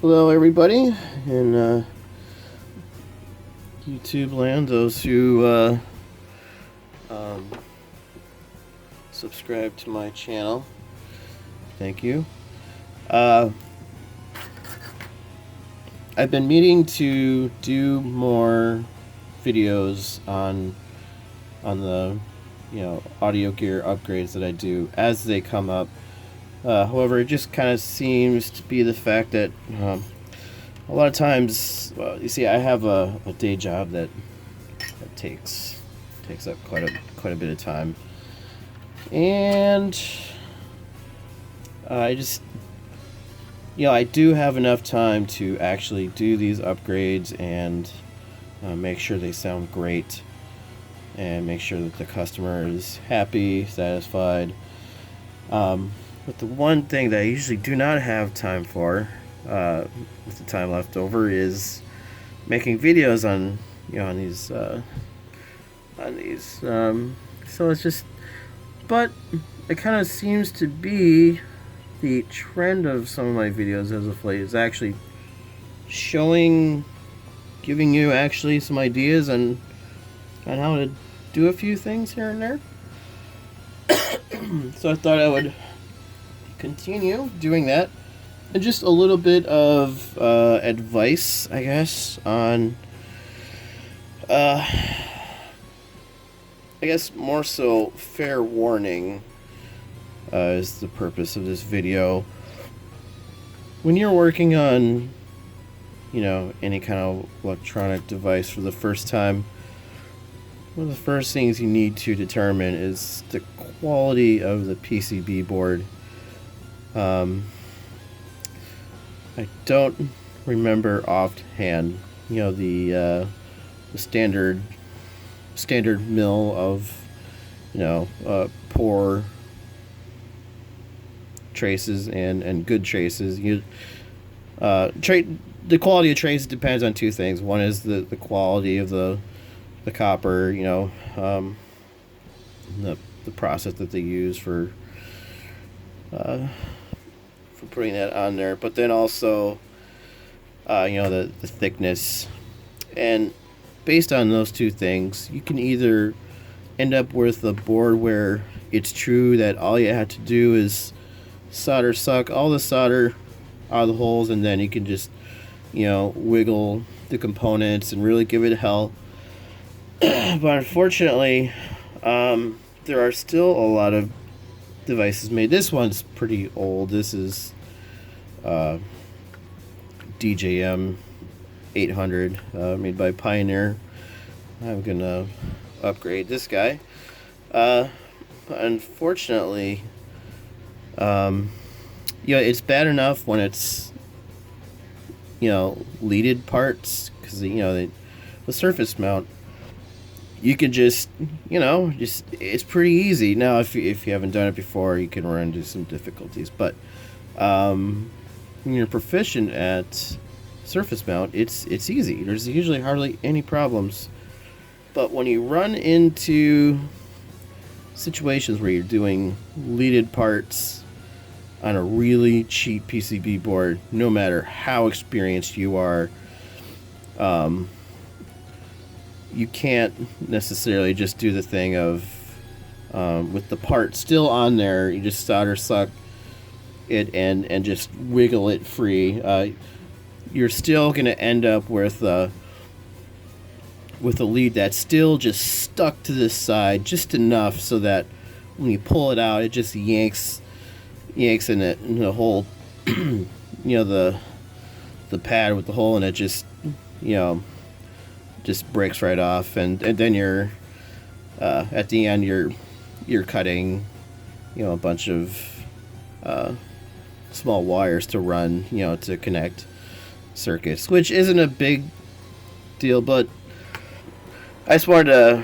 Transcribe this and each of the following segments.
Hello everybody in YouTube land, those who subscribe to my channel, thank you. I've been meaning to do more videos on the audio gear upgrades that I do as they come up. However, it just kind of seems to be the fact that a lot of times, you see, I have a day job that takes up quite a bit of time, and I just I do have enough time to actually do these upgrades and make sure they sound great and make sure that the customer is happy, satisfied. But the one thing that I usually do not have time for, with the time left over, is making videos on these. So it's just, but it kind of seems to be the trend of some of my videos as of late is actually giving you actually some ideas on how to do a few things here and there. So I thought I would continue doing that, and just a little bit of advice, I guess, on I guess more so fair warning is the purpose of this video. When you're working on any kind of electronic device for the first time, one of the first things you need to determine is the quality of the PCB board. I don't remember offhand, the standard mill of poor traces and good traces. The quality of traces depends on two things. One is the quality of the copper, the process that they use for putting that on there, but then also the thickness. And based on those two things, you can either end up with a board where it's true that all you have to do is suck all the solder out of the holes, and then you can just wiggle the components and really give it hell. But unfortunately, there are still a lot of devices made. This one's pretty old. This is DJM 800, made by Pioneer. I'm gonna upgrade this guy. Unfortunately, it's bad enough when it's leaded parts, because the surface mount, you can just it's pretty easy. Now if you haven't done it before, you can run into some difficulties, but when you're proficient at surface mount, it's easy. There's usually hardly any problems. But when you run into situations where you're doing leaded parts on a really cheap PCB board, no matter how experienced you are, you can't necessarily just do the thing of with the part still on there, you just solder suck it and just wiggle it free. You're still going to end up with a lead that's still just stuck to this side just enough so that when you pull it out, it just yanks in it, in the hole, the pad with the hole in it just breaks right off, and then you're at the end you're cutting a bunch of small wires to run to connect circuits, which isn't a big deal, but I just wanted to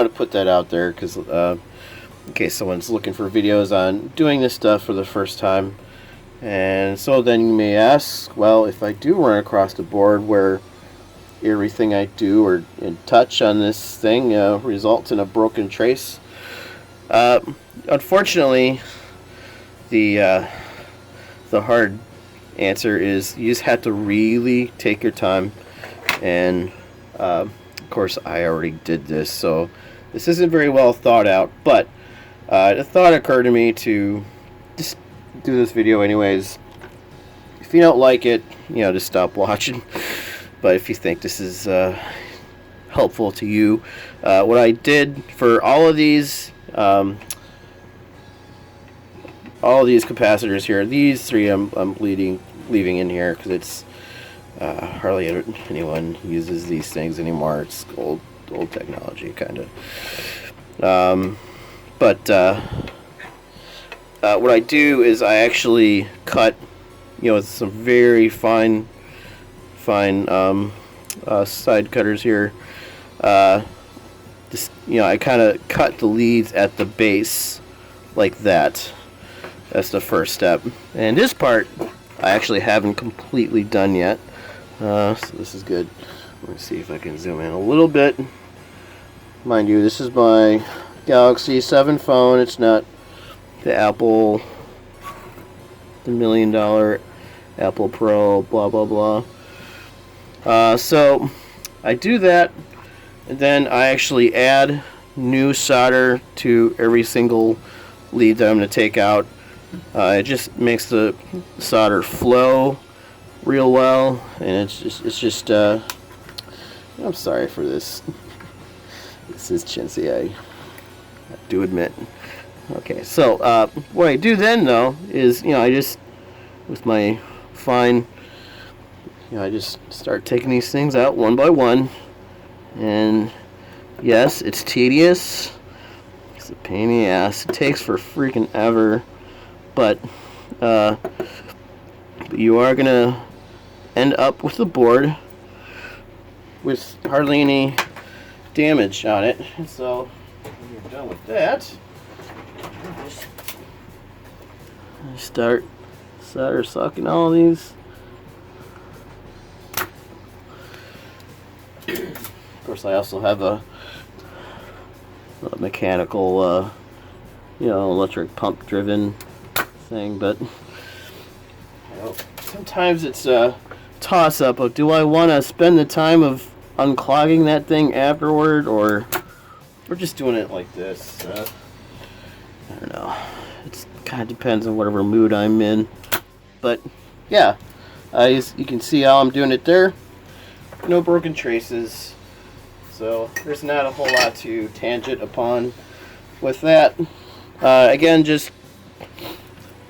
put that out there, because in case someone's looking for videos on doing this stuff for the first time. And so then you may ask, well, if I do run across the board where everything I do or touch on this thing results in a broken trace, unfortunately, the hard answer is you just have to really take your time. And of course, I already did this, so this isn't very well thought out. But the thought occurred to me to just do this video anyways. If you don't like it, just stop watching. But if you think this is helpful to you, what I did for all of these capacitors here, these three I'm leaving in here because it's hardly anyone uses these things anymore. It's old technology, kind of. But what I do is I actually cut, with some very fine side cutters here. Just I kind of cut the leads at the base like that. That's the first step. And this part I actually haven't completely done yet. So this is good. Let me see if I can zoom in a little bit. Mind you, this is my Galaxy 7 phone. It's not the $1 million Apple Pro, blah blah blah. So I do that, and then I actually add new solder to every single lead that I'm going to take out. It just makes the solder flow real well, and it's just I'm sorry for this. This is chintzy, I do admit. Okay, so what I do then though is I just, with my fine, I just start taking these things out one by one. And yes, it's tedious. It's a pain in the ass. It takes for freaking ever. But you are gonna end up with the board with hardly any damage on it. And so when you're done with that, just start solder sucking all of these. Of course, I also have a mechanical, electric pump driven thing, but sometimes it's a toss up of, do I want to spend the time of unclogging that thing afterward, or we're just doing it like this. I don't know. It kind of depends on whatever mood I'm in. But yeah, you can see how I'm doing it there. No broken traces. So there's not a whole lot to tangent upon with that. Again, just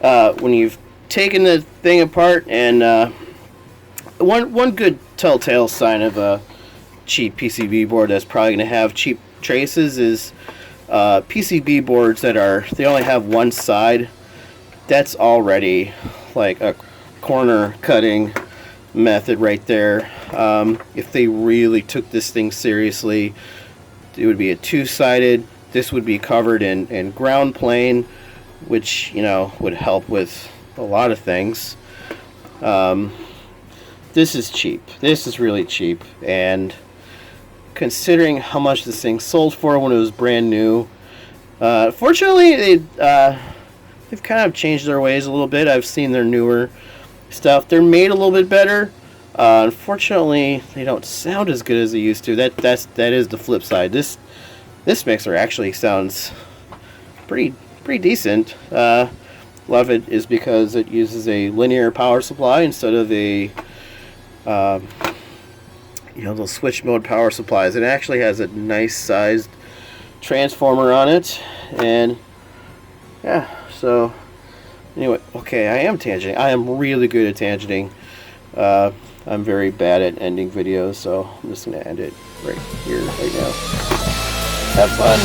when you've taken the thing apart, and one good telltale sign of a cheap PCB board that's probably going to have cheap traces is PCB boards they only have one side. That's already like a corner cutting method right there. If they really took this thing seriously, it would be a two-sided. This would be covered in ground plane, which would help with a lot of things. This is cheap. This is really cheap, and considering how much this thing sold for when it was brand new, fortunately they've kind of changed their ways a little bit. I've seen their newer stuff. They're made a little bit better. Unfortunately, they don't sound as good as they used to. That is the flip side. This mixer actually sounds pretty decent. A lot of it is because it uses a linear power supply instead of a those switch mode power supplies. It actually has a nice sized transformer on it, and yeah. So anyway, okay, I am tangenting. I am really good at tangenting. I'm very bad at ending videos, so I'm just going to end it right here, right now. Have fun!